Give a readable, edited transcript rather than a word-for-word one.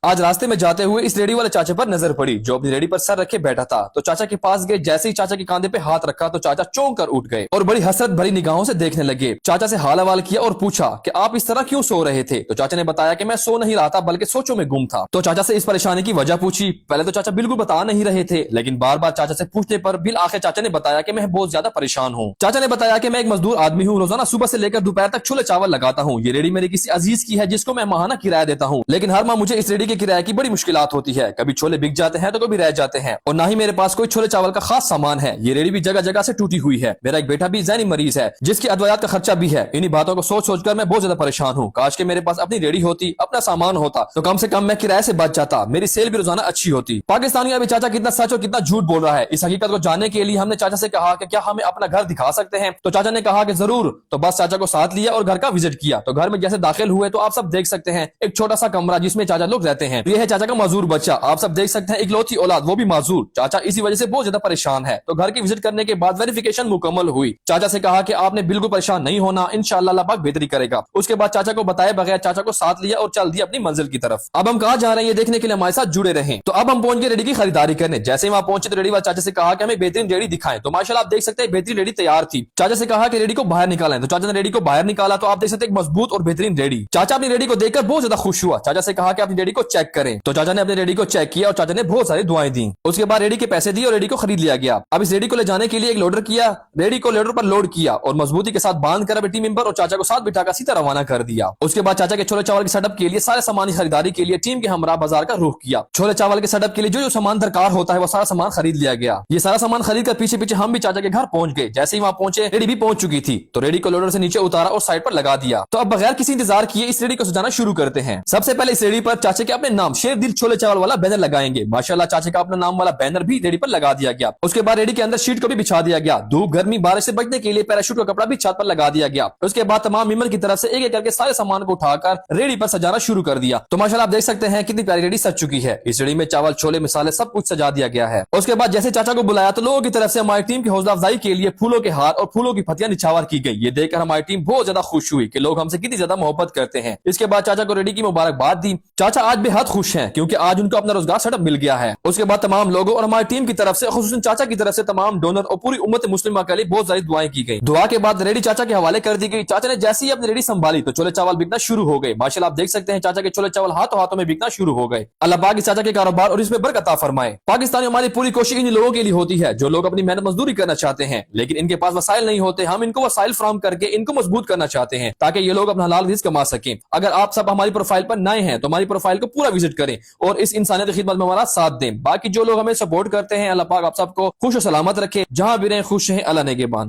आज रास्ते में जाते हुए इस रेडी वाले चाचा पर नजर पड़ी जो अपनी रेडी पर सर रखे बैठा था। तो चाचा के पास गए, जैसे ही चाचा के कांधे पे हाथ रखा तो चाचा चौंक कर उठ गए और बड़ी हसरत भरी निगाहों से देखने लगे। चाचा से हाल हवाल किया और पूछा कि आप इस तरह क्यों सो रहे थे। तो चाचा ने बताया कि मैं सो नहीं रहा था बल्कि सोचों में गुम था। तो चाचा से इस परेशानी की वजह पूछी। पहले तो चाचा बिल्कुल बता नहीं रहे थे, लेकिन बार बार चाचा से पूछने पर बिल आखिर चाचा ने बताया कि मैं बहुत ज्यादा परेशान हूँ। चाचा ने बताया कि मैं एक मजदूर आदमी हूँ, रोजाना सुबह से लेकर दोपहर तक छोले चावल लगाता हूँ। ये रेडी मेरी किसी अजीज की है जिसको मैं माहाना किराया देता हूँ, लेकिन हर माह मुझे इस रेडी के किराए की बड़ी मुश्किलात होती है। कभी छोले बिक जाते हैं तो कभी रह जाते हैं और ना ही मेरे पास कोई छोले चावल का खास सामान है। ये रेडी भी जगह जगह से टूटी हुई है। मेरा एक बेटा भी ज़हनी मरीज है जिसकी अदवायात का खर्चा भी है। इन्हीं बातों को सोच सोच कर मैं बहुत ज्यादा परेशान हूँ। काश के मेरे पास अपनी रेडी होती, अपना सामान होता तो कम से कम मैं किराए से बच जाता, मेरी सेल भी रोजाना अच्छी होती। पाकिस्तानी अभी चाचा कितना सच और कितना झूठ बोल रहा है, इस हकीकत को जानने के लिए हमने चाचा से कहा कि क्या हमें अपना घर दिखा सकते हैं। तो चाचा ने कहा कि जरूर। तो बस चाचा को साथ लिया और घर का विजिट किया। तो घर में जैसे दाखिल हुए तो आप सब देख सकते हैं एक छोटा सा कमरा जिसमें चाचा लोग रहते हैं। ये है चाचा का माजूर बच्चा, आप सब देख सकते हैं, इकलौती औलाद वो भी माजूर। चाचा इसी वजह से बहुत ज्यादा परेशान है। तो घर की विजिट करने के बाद वेरिफिकेशन मुकम्मल हुई। चाचा से कहा कि आपने बिल्कुल परेशान नहीं होना, इंशाअल्लाह अल्लाह पाक बेहतरी करेगा। उसके बाद चाचा को बताए बगैर चाचा को साथ लिया और चल दिया अपनी मंजिल की तरफ। अब हम कहाँ जा रहे हैं ये देखने के लिए हमारे साथ जुड़े रहें। तो अब हम पहुंच गए रेडी की खरीदारी करने। जैसे ही वहां पहुंचे तो रेडी वाले चाचा से कहा कि हमें बेहतरीन रेडी दिखाएं। तो माशाल्लाह आप देख सकते हैं बेहतरीन रेडी तैयार थी। चाचा से कहा कि रेडी को बाहर निकालें। तो चाचा ने रेडी को बाहर निकाला तो आप देख सकते हैं एक मजबूत और बेहतरीन रेडी। चाचा अपनी रेडी को देखकर बहुत ज्यादा खुश हुआ। चाचा से कहा कि अपनी रेडी को चेक करें। तो चाचा ने अपनी रेडी को चेक किया और चाचा ने बहुत सारी दुआएं दी। उसके बाद रेडी के पैसे दिए और रेडी को खरीद लिया गया। अब इस रेडी को ले जाने के लिए एक लोडर किया, रेडी को लोडर पर लोड किया और मजबूती के साथ बांध कर टीम मेंबर और चाचा को साथ बिठाकर सीधा रवाना कर दिया। उसके बाद चाचा के छोले चावल के सेटअप के लिए सारे सामान की खरीदारी के लिए टीम के हमरा बाजार का रुख किया। छोले चावल के सेटअप के लिए जो जो सामान दरकार होता है वो सारा सामान खरीद लिया गया। ये सारा सामान खरीद कर पीछे पीछे हम भी चाचा के घर पहुंच गए। जैसे ही वहां पहुंचे रेडी भी पहुंच चुकी थी। तो रेडी को लोडर से नीचे उतारा और साइड पर लगा दिया। तो अब बगैर किसी इंतजार किए इस रेडी को सजाना शुरू करते हैं। सबसे पहले इस रेडी पर चाचे के अपने नाम शेर दिल छोले चावल वाला बैनर लगाएंगे। माशाल्लाह चाचे का अपना नाम वाला बैनर भी रेडी पर लगा दिया गया। उसके बाद रेडी के अंदर शीट को भी बिछा दिया गया। धूप गर्मी बारिश से बचने के लिए पैराशूट का कपड़ा भी छत पर लगा दिया गया। उसके बाद तमाम मेंबर की तरफ से एक एक करके सारे सामान को उठाकर रेडी पर सजाना शुरू कर दिया। तो माशाल्लाह आप देख सकते हैं कितनी प्यारी रेडी सज चुकी है। इस रेडी में चावल छोले मसाले सब कुछ सजा दिया गया है। उसके बाद जैसे चाचा को बुलाया तो लोगों की तरफ से हमारी टीम की हौसला अफजाई के लिए फूलों के हार और फूलों की पत्तियां निछावर की गई। ये देखकर हमारी टीम बहुत ज्यादा खुश हुई कि लोग हमसे कितनी ज्यादा मोहब्बत करते हैं। इसके बाद चाचा को रेडी की मुबारकबाद दी। चाचा आज बेहद खुश हैं क्योंकि आज उनको अपना रोजगार सेटअप मिल गया है। उसके बाद तमाम लोगों और हमारी टीम की तरफ से खुसूसन चाचा की तरफ से तमाम डोनर और पूरी उम्मत मुस्लिमा के लिए बहुत सारी दुआएं की गई। दुआ के बाद रेडी चाचा के हवाले कर दी गई। चाचा ने जैसे ही अपनी रेडी संभाली तो छोले चावल बिकना शुरू हो गए। माशाल्लाह आप देख सकते हैं चाचा के छोले चावल हाथों हाथों में बिकना शुरू हो गए। अल्लाह पाक इस चाचा के कारोबार और इसमें बरकत अता फरमाए। पाकिस्तानी हमारी पूरी कोशिश इन लोगों के लिए होती है जो लोग अपनी मेहनत मजदूरी करना चाहते हैं लेकिन इनके पास वसाइल नहीं होते। हम इनको वसाइल फराहम करके इनको मजबूत करना चाहते हैं ताकि ये लोग अपना हलाल रिज़्क कमा सकें। अगर आप सब हमारी प्रोफाइल पर नए हैं तो हमारी प्रोफाइल को पूरा विजिट करें और इस इंसानियत की खिदमत में हमारा साथ दें। बाकी जो लोग हमें सपोर्ट करते हैं अल्लाह पाक आप सबको खुश और सलामत रखे, जहां भी रहें खुश हैं। अल्लाह नेगेबान।